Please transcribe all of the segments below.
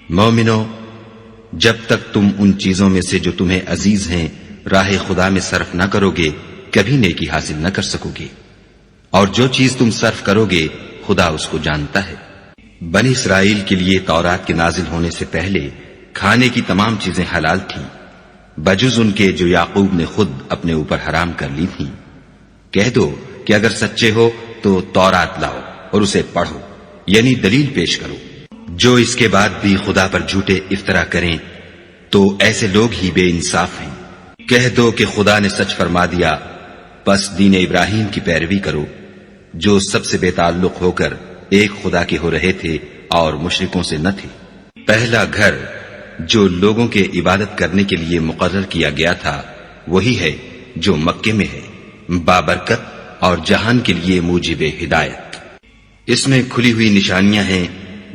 مومنو، جب تک تم ان چیزوں میں سے جو تمہیں عزیز ہیں راہ خدا میں صرف نہ کرو گے کبھی نیکی حاصل نہ کر سکو گے، اور جو چیز تم صرف کرو گے خدا اس کو جانتا ہے۔ بنی اسرائیل کے لیے تورات کے نازل ہونے سے پہلے کھانے کی تمام چیزیں حلال تھیں بجز ان کے جو یعقوب نے خود اپنے اوپر حرام کر لی تھیں۔ کہہ دو کہ اگر سچے ہو تو تورات لاؤ اور اسے پڑھو، یعنی دلیل پیش کرو۔ جو اس کے بعد بھی خدا پر جھوٹے افطرا کریں تو ایسے لوگ ہی بے انصاف ہیں۔ کہہ دو کہ خدا نے سچ فرما دیا، پس دین ابراہیم کی پیروی کرو، جو سب سے بے تعلق ہو کر ایک خدا کے ہو رہے تھے اور مشرکوں سے نہ تھے۔ پہلا گھر جو لوگوں کے عبادت کرنے کے لیے مقرر کیا گیا تھا وہی ہے جو مکے میں ہے، بابرکت اور جہان کے لیے موجب ہدایت۔ اس میں کھلی ہوئی نشانیاں ہیں،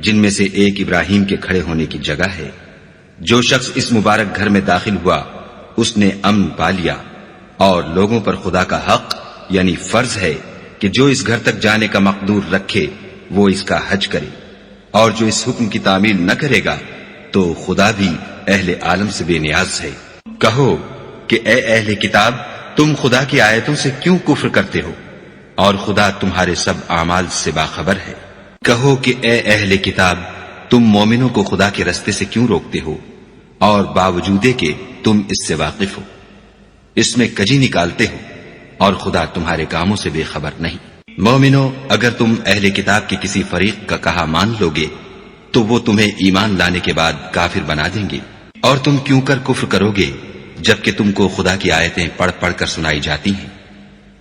جن میں سے ایک ابراہیم کے کھڑے ہونے کی جگہ ہے۔ جو شخص اس مبارک گھر میں داخل ہوا اس نے امن پا لیا، اور لوگوں پر خدا کا حق یعنی فرض ہے کہ جو اس گھر تک جانے کا مقدور رکھے وہ اس کا حج کرے، اور جو اس حکم کی تعمیل نہ کرے گا تو خدا بھی اہل عالم سے بے نیاز ہے۔ کہو کہ اے اہل کتاب، تم خدا کی آیتوں سے کیوں کفر کرتے ہو اور خدا تمہارے سب اعمال سے باخبر ہے۔ کہو کہ اے اہل کتاب، تم مومنوں کو خدا کے رستے سے کیوں روکتے ہو اور باوجود کہ تم اس سے واقف ہو، اس میں کجی نکالتے ہو اور خدا تمہارے کاموں سے بے خبر نہیں۔ مومنو، اگر تم اہل کتاب کے کسی فریق کا کہا مان لو گے تو وہ تمہیں ایمان لانے کے بعد کافر بنا دیں گے، اور تم کیوں کر کفر کرو گے جبکہ تم کو خدا کی آیتیں پڑھ پڑھ کر سنائی جاتی ہیں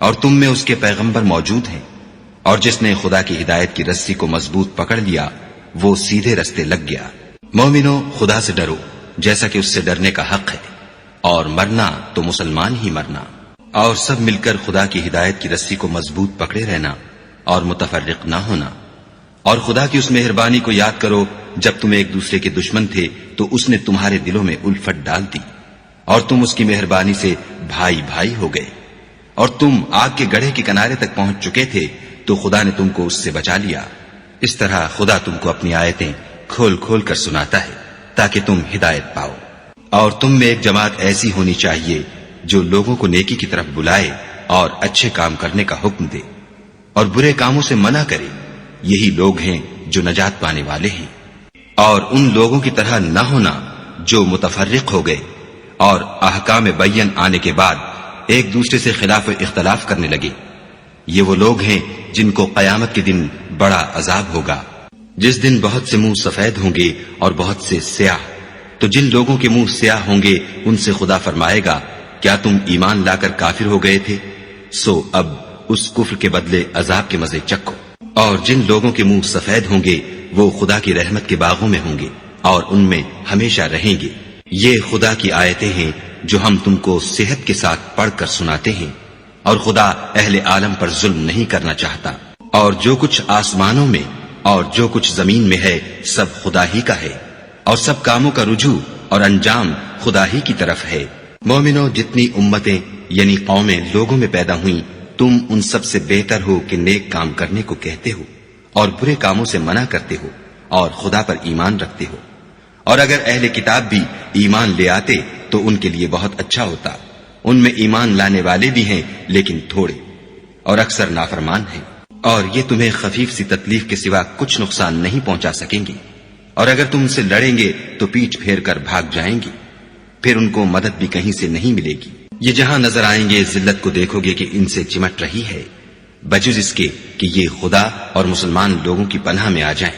اور تم میں اس کے پیغمبر موجود ہیں، اور جس نے خدا کی ہدایت کی رسی کو مضبوط پکڑ لیا وہ سیدھے رستے لگ گیا۔ مومنو، خدا سے ڈرو جیسا کہ اس سے ڈرنے کا حق ہے، اور مرنا تو مسلمان ہی مرنا، اور سب مل کر خدا کی ہدایت کی رسی کو مضبوط پکڑے رہنا اور متفرق نہ ہونا۔ اور خدا کی اس مہربانی کو یاد کرو جب تم ایک دوسرے کے دشمن تھے تو اس نے تمہارے دلوں میں الفت ڈال دی، اور تم اس کی مہربانی سے بھائی بھائی ہو گئے، اور تم آگ کے گڑھے کے کنارے تک پہنچ چکے تھے تو خدا نے تم کو اس سے بچا لیا۔ اس طرح خدا تم کو اپنی آیتیں کھول کھول کر سناتا ہے تاکہ تم ہدایت پاؤ۔ اور تم میں ایک جماعت ایسی ہونی چاہیے جو لوگوں کو نیکی کی طرف بلائے اور اچھے کام کرنے کا حکم دے اور برے کاموں سے منع کرے، یہی لوگ ہیں جو نجات پانے والے ہیں۔ اور ان لوگوں کی طرح نہ ہونا جو متفرق ہو گئے اور احکام بین آنے کے بعد ایک دوسرے سے خلاف اختلاف کرنے لگے۔ یہ وہ لوگ ہیں جن کو قیامت کے دن بڑا عذاب ہوگا، جس دن بہت سے منہ سفید ہوں گے اور بہت سے سیاہ۔ تو جن لوگوں کے منہ سیاہ ہوں گے ان سے خدا فرمائے گا، کیا تم ایمان لا کر کافر ہو گئے تھے؟ سو اب اس کفر کے بدلے عذاب کے مزے چکھو۔ اور جن لوگوں کے منہ سفید ہوں گے وہ خدا کی رحمت کے باغوں میں ہوں گے اور ان میں ہمیشہ رہیں گے۔ یہ خدا کی آیتیں ہیں جو ہم تم کو صحت کے ساتھ پڑھ کر سناتے ہیں، اور خدا اہل عالم پر ظلم نہیں کرنا چاہتا۔ اور جو کچھ آسمانوں میں اور جو کچھ زمین میں ہے سب خدا ہی کا ہے، اور سب کاموں کا رجوع اور انجام خدا ہی کی طرف ہے۔ مومنو، جتنی امتیں یعنی قومیں لوگوں میں پیدا ہوئیں تم ان سب سے بہتر ہو کہ نیک کام کرنے کو کہتے ہو اور برے کاموں سے منع کرتے ہو اور خدا پر ایمان رکھتے ہو۔ اور اگر اہل کتاب بھی ایمان لے آتے تو ان کے لیے بہت اچھا ہوتا، ان میں ایمان لانے والے بھی ہیں لیکن تھوڑے، اور اکثر نافرمان ہیں، اور یہ تمہیں خفیف سی تکلیف کے سوا کچھ نقصان نہیں پہنچا سکیں گے۔ اور اگر تم ان سے لڑیں گے تو پیٹھ پھیر کر بھاگ جائیں گے، پھر ان کو مدد بھی کہیں سے نہیں ملے گی۔ یہ جہاں نظر آئیں گے ذلت کو دیکھو گے کہ ان سے چمٹ رہی ہے، بجز اس کے کہ یہ خدا اور مسلمان لوگوں کی پناہ میں آ جائیں۔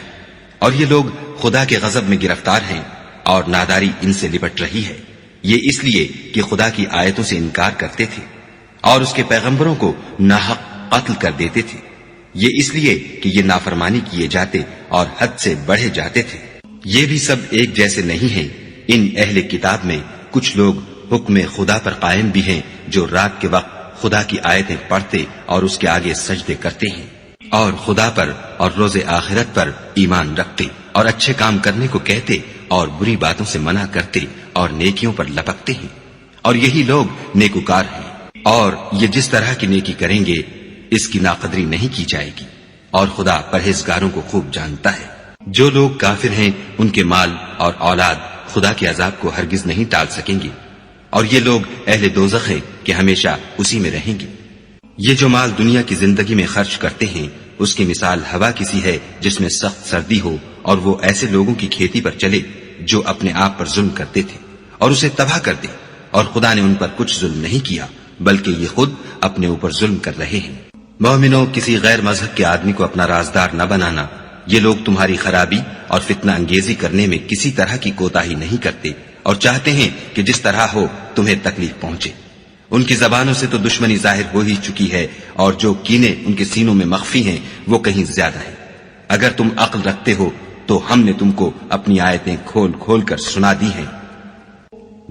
اور یہ لوگ خدا کے غضب میں گرفتار ہیں اور ناداری ان سے لپٹ رہی ہے، یہ اس لیے کہ خدا کی آیتوں سے انکار کرتے تھے اور اس کے پیغمبروں کو ناحق قتل کر دیتے تھے، یہ اس لیے کہ یہ نافرمانی کیے جاتے اور حد سے بڑھے جاتے تھے۔ یہ بھی سب ایک جیسے نہیں ہیں۔ ان اہل کتاب میں کچھ لوگ حکم خدا پر قائم بھی ہیں جو رات کے وقت خدا کی آیتیں پڑھتے اور اس کے آگے سجدے کرتے ہیں، اور خدا پر اور روز آخرت پر ایمان رکھتے اور اچھے کام کرنے کو کہتے اور بری باتوں سے منع کرتے اور نیکیوں پر لپکتے ہیں، اور یہی لوگ نیکوکار ہیں۔ اور یہ جس طرح کی نیکی کریں گے اس کی ناقدری نہیں کی جائے گی، اور خدا پرہیزگاروں کو خوب جانتا ہے۔ جو لوگ کافر ہیں ان کے مال اور اولاد خدا کے عذاب کو ہرگز نہیں ٹال سکیں گے، اور یہ لوگ اہل دوزخ ہیں کہ ہمیشہ اسی میں رہیں گے۔ یہ جو مال دنیا کی زندگی میں خرچ کرتے ہیں اس کی مثال ہوا کسی ہے جس میں سخت سردی ہو اور وہ ایسے لوگوں کی کھیتی پر چلے جو اپنے آپ پر ظلم کرتے تھے اور اسے تباہ کر دے، اور خدا نے ان پر کچھ ظلم نہیں کیا بلکہ یہ خود اپنے اوپر ظلم کر رہے ہیں۔ مومنوں، کسی غیر مذہب کے آدمی کو اپنا رازدار نہ بنانا، یہ لوگ تمہاری خرابی اور فتنہ انگیزی کرنے میں کسی طرح کی کوتاہی نہیں کرتے اور چاہتے ہیں کہ جس طرح ہو تمہیں تکلیف پہنچے۔ ان کی زبانوں سے تو دشمنی ظاہر ہو ہی چکی ہے، اور جو کینے ان کے سینوں میں مخفی ہیں وہ کہیں زیادہ ہیں۔ اگر تم عقل رکھتے ہو تو ہم نے تم کو اپنی آیتیں کھول کھول کر سنا دی ہیں۔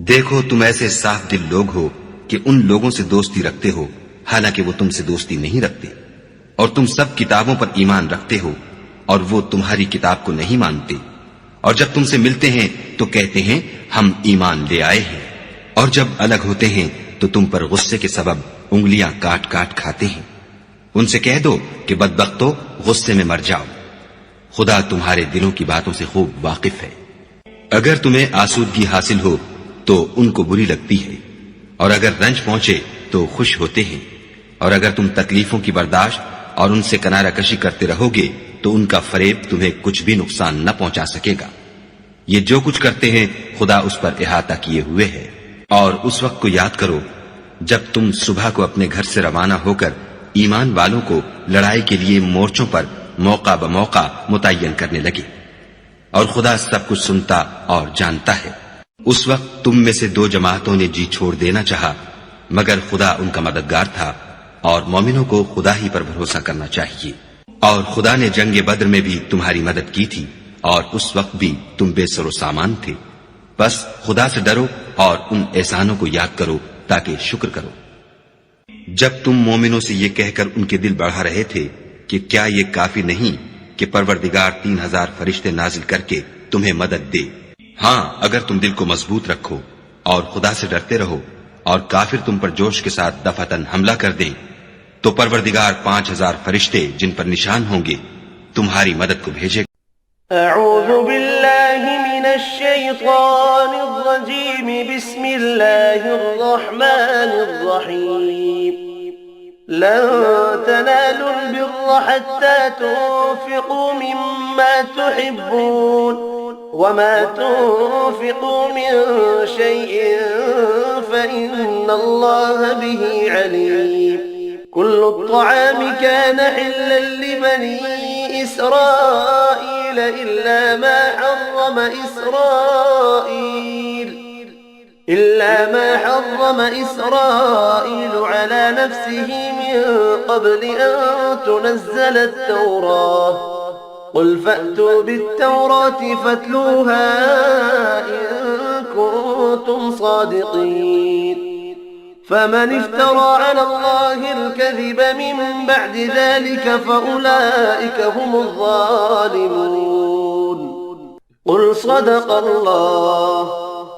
دیکھو، تم ایسے صاف دل لوگ ہو کہ ان لوگوں سے دوستی رکھتے ہو حالانکہ وہ تم سے دوستی نہیں رکھتے، اور تم سب کتابوں پر ایمان رکھتے ہو اور وہ تمہاری کتاب کو نہیں مانتے، اور جب تم سے ملتے ہیں تو کہتے ہیں ہم ایمان لے آئے ہیں، اور جب الگ ہوتے ہیں تو تم پر غصے کے سبب انگلیاں کاٹ کاٹ کھاتے ہیں۔ ان سے کہہ دو کہ بدبختو، غصے میں مر جاؤ، خدا تمہارے دلوں کی باتوں سے خوب واقف ہے۔ اگر تمہیں آسودگی حاصل ہو تو ان کو بری لگتی ہے، اور اگر رنج پہنچے تو خوش ہوتے ہیں، اور اگر تم تکلیفوں کی برداشت اور ان سے کنارہ کشی کرتے رہو گے تو ان کا فریب تمہیں کچھ بھی نقصان نہ پہنچا سکے گا۔ یہ جو کچھ کرتے ہیں خدا اس پر احاطہ کیے ہوئے ہے۔ اور اس وقت کو یاد کرو جب تم صبح کو اپنے گھر سے روانہ ہو کر ایمان والوں کو لڑائی کے لیے مورچوں پر موقع بموقع متعین کرنے لگے، اور خدا سب کچھ سنتا اور جانتا ہے۔ اس وقت تم میں سے دو جماعتوں نے جی چھوڑ دینا چاہا، مگر خدا ان کا مددگار تھا، اور مومنوں کو خدا ہی پر بھروسہ کرنا چاہیے۔ اور خدا نے جنگ بدر میں بھی تمہاری مدد کی تھی، اور اس وقت بھی تم بے سر و سامان تھے۔ بس خدا سے ڈرو اور ان احسانوں کو یاد کرو تاکہ شکر کرو۔ جب تم مومنوں سے یہ کہہ کر ان کے دل بڑھا رہے تھے کہ کیا یہ کافی نہیں کہ پروردگار 3000 فرشتے نازل کر کے تمہیں مدد دے؟ ہاں، اگر تم دل کو مضبوط رکھو اور خدا سے ڈرتے رہو، اور کافر تم پر جوش کے ساتھ دفعتاً حملہ کر دیں تو پروردگار 5000 فرشتے جن پر نشان ہوں گے تمہاری مدد کو بھیجے گا۔ اعوذ باللہ من الشیطان الرجیم، بسم اللہ الرحمن الرحیم۔ لن تنالوا البر حتى تنفقوا مما تحبون وما تنفقوا من شيء فإن الله به عليم۔ كل الطعام كان حلا لبني إسرائيل إلا ما حرم إسرائيل على نفسه من قبل أن تنزل التوراة، قل فأتوا بالتوراة فاتلوها إن كنتم صادقين۔ فمن افترى على الله الكذب من بعد ذلك فأولئك هم الظالمون۔ قل صدق الله،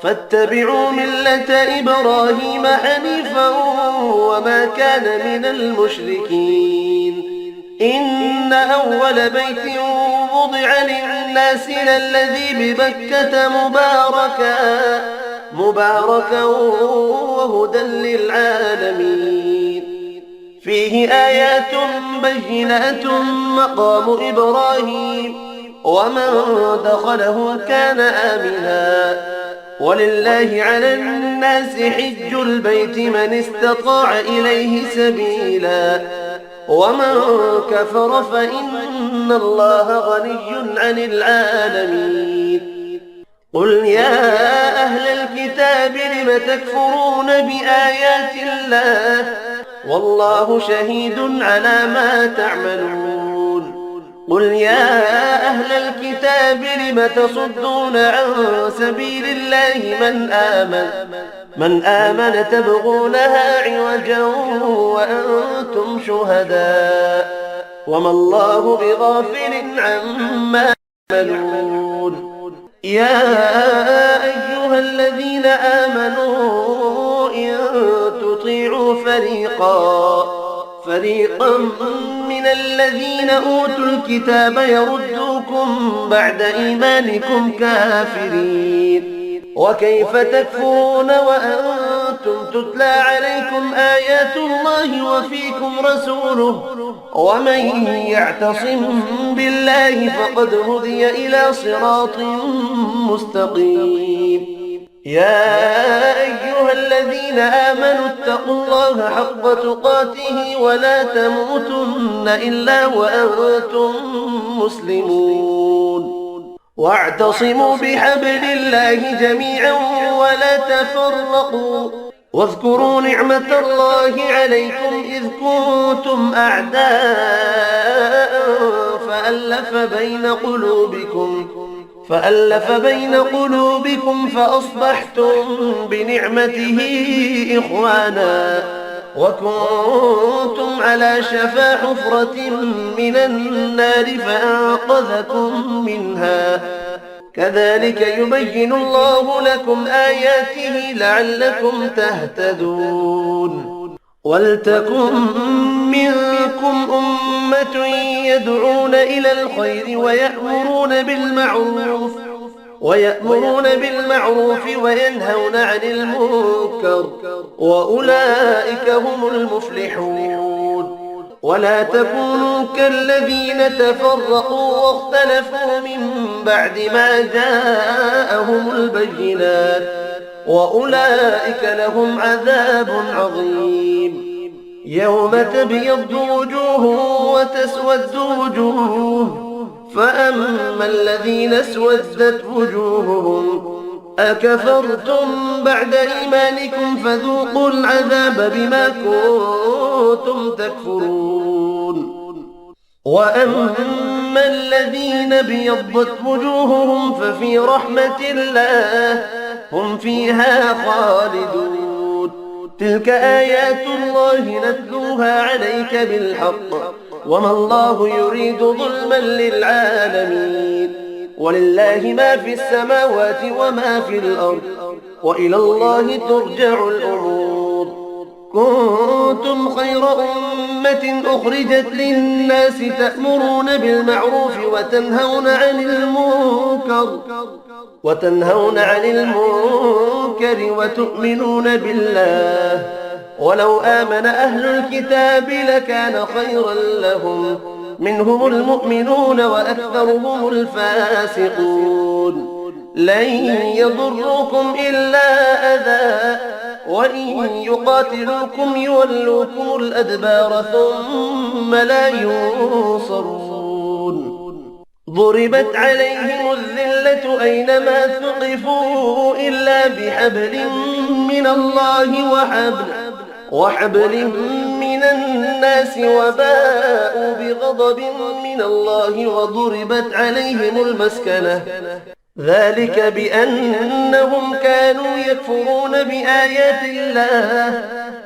فاتبعوا ملة إبراهيم حنيفا وما كان من المشركين۔ إن أول بيت وضع للناس للذي ببكة مباركا وهدى للعالمين، فيه آيات بينات مقام إبراهيم ومن دخله كان آمنا، ولله على الناس حج البيت من استطاع إليه سبيلا، ومن كفر فإن الله غني عن العالمين۔ قل يا أهل الكتاب لم تكفرون بآيات الله والله شهيد على ما تعملون۔ قل يا أهل الكتاب لم تصدون عن سبيل الله من آمن تبغونها عوجا وأنتم شهداء وما الله بغافل عما تعملون۔ يا أيها الذين آمنوا إن تطيعوا فريقا من الذين أوتوا الكتاب يردوكم بعد إيمانكم كافرين وكيف تكفرون وأنتم تتلى عليكم آيات الله وفيكم رسوله ومن يعتصم بالله فقد هدي إلى صراط مستقيم يا أيها الذين آمنوا اتقوا الله حق تقاته ولا تموتن إلا وأنتم مسلمون واعتصموا بحبل الله جميعا ولا تفرقوا واذكروا نعمة الله عليكم إذ كنتم أعداء فألف بين قلوبكم فأصبحتم بنعمته إخوانا وكنتم على شفا حفرة من النار فأنقذكم منها كذلك يبين الله لكم آياته لعلكم تهتدون ولتكن منكم أمة يدعون إلى الخير ويأمرون بالمعروف وينهون عن المنكر وأولئك هم المفلحون ولا تكونوا كالذين تفرقوا واختلفوا من بعد ما جاءهم البينات وأولئك لهم عذاب عظيم يوم تبيض وجوه وتسود وجوه فأما الذين اسودت وجوههم أكفرتم بعد إيمانكم فذوقوا العذاب بما كنتم تكفرون وأما الذين بيضت وجوههم ففي رحمة الله هم فيها خالدون تلك آيات الله نتلوها عليك بالحق وما الله يريد ظلما للعالمين ولله ما في السماوات وما في الأرض وإلى الله ترجع الأمور كنتم خير أمة أخرجت للناس تأمرون بالمعروف وتنهون عن المنكر وتؤمنون بالله ولو آمن أهل الكتاب لكان خيرا لهم منهم المؤمنون وأكثرهم الفاسقون لن يضروكم إلا أذى وإن يقاتلوكم يولوكم الأدبار ثم لا ينصرون ضربت عليهم الذلة أينما ثقفوا إلا بحبل من الله وحبل من الناس وباءوا بغضب من الله وضربت عليهم المسكنة ذلك بأنهم كانوا يكفرون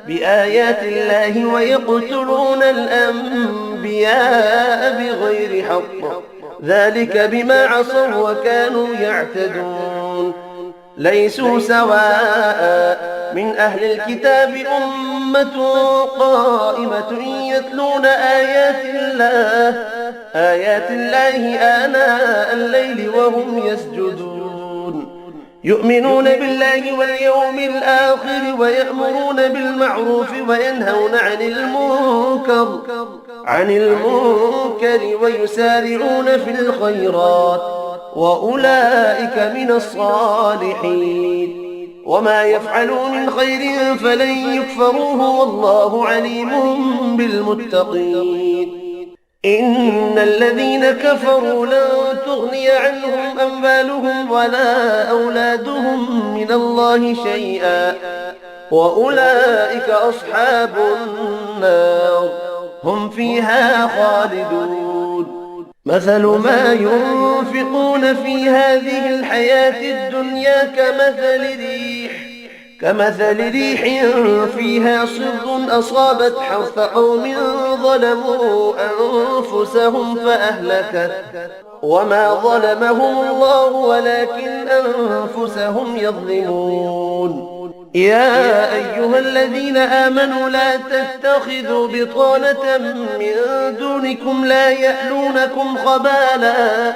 بآيات الله ويقتلون الأنبياء بغير حق ذلك بما عصوا وكانوا يعتدون ليسوا سواء من أهل الكتاب أمة قائمة يتلون آيات الله آناء الليل وهم يسجدون يؤمنون بالله واليوم الآخر ويأمرون بالمعروف وينهون عن المنكر ويسارعون في الخيرات وأولئك من الصالحين وما يفعلوا من خير فلن يكفروه والله عليم بالمتقين إن الذين كفروا لن تغني عنهم أموالهم ولا أولادهم من الله شيئا وأولئك أصحاب النار هم فيها خالدون مثل ما ينفقون في هذه الحياة الدنيا كمثل ريح فيها صر أصابت حرث قوم ظلموا أنفسهم فأهلكت وما ظلمهم الله ولكن أنفسهم يظلمون يا أيها الذين آمنوا لا تتخذوا بطانة من دونكم لا يألونكم خبالا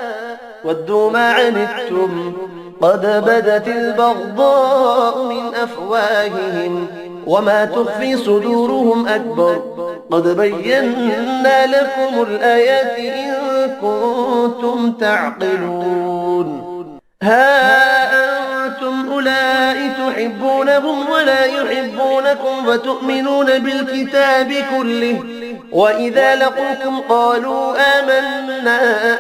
ودوا ما عنتم قد بدت البغضاء من أفواههم وما تخفي صدورهم أكبر قد بينا لكم الآيات إن كنتم تعقلون ها أنتم أولئك تحبونهم ولا يحبونكم وتؤمنون بالكتاب كله وإذا لقوكم قالوا آمنا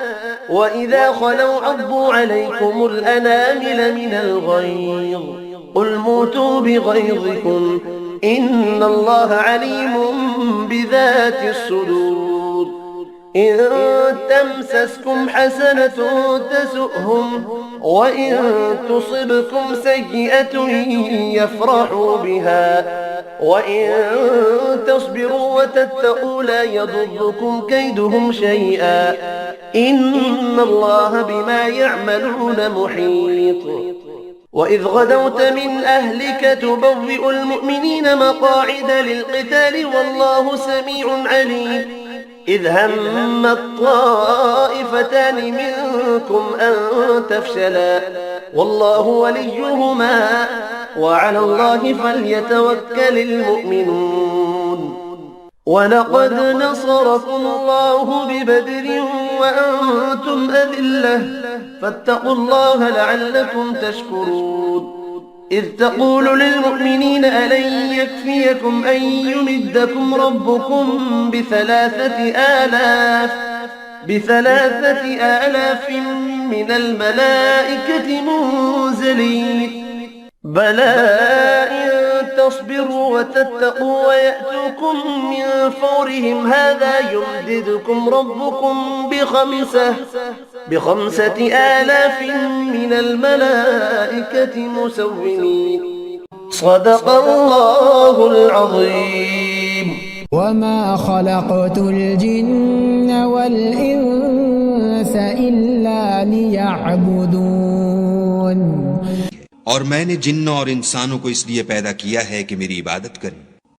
وإذا خلوا عضوا عليكم الأنامل من الغيظ قل موتوا بغيظكم إن الله عليم بذات الصدور إن تمسسكم حسنة تسؤهم وإن تصبكم سيئة يفرحوا بها وإن تصبروا وتتقوا لا يضركم كيدهم شيئا إن الله بما يعملون محيط وإذ غدوت من أهلك تبوئ المؤمنين مقاعد للقتال والله سميع عليم إذ هم الطائفتان منكم أن تفشلا والله وليهما وعلى الله فليتوكل المؤمنون ولقد نصركم الله ببدر وأنتم أذلة فاتقوا الله لعلكم تشكرون إذ تقول للمؤمنين ألن يكفيكم أن يمدكم ربكم بثلاثة آلاف من الملائكة منزلين بلى إن تصبروا وتتقوا ويأتوكم من فورهم هذا يمددكم ربكم بخمسة آلاف من الملائكة مسومين صدق الله العظيم وما خلقت الجن والإنس إلا ليعبدون और मैंने जिन्न और इंसानों को इसलिए पैदा किया है कि मेरी इबादत करें।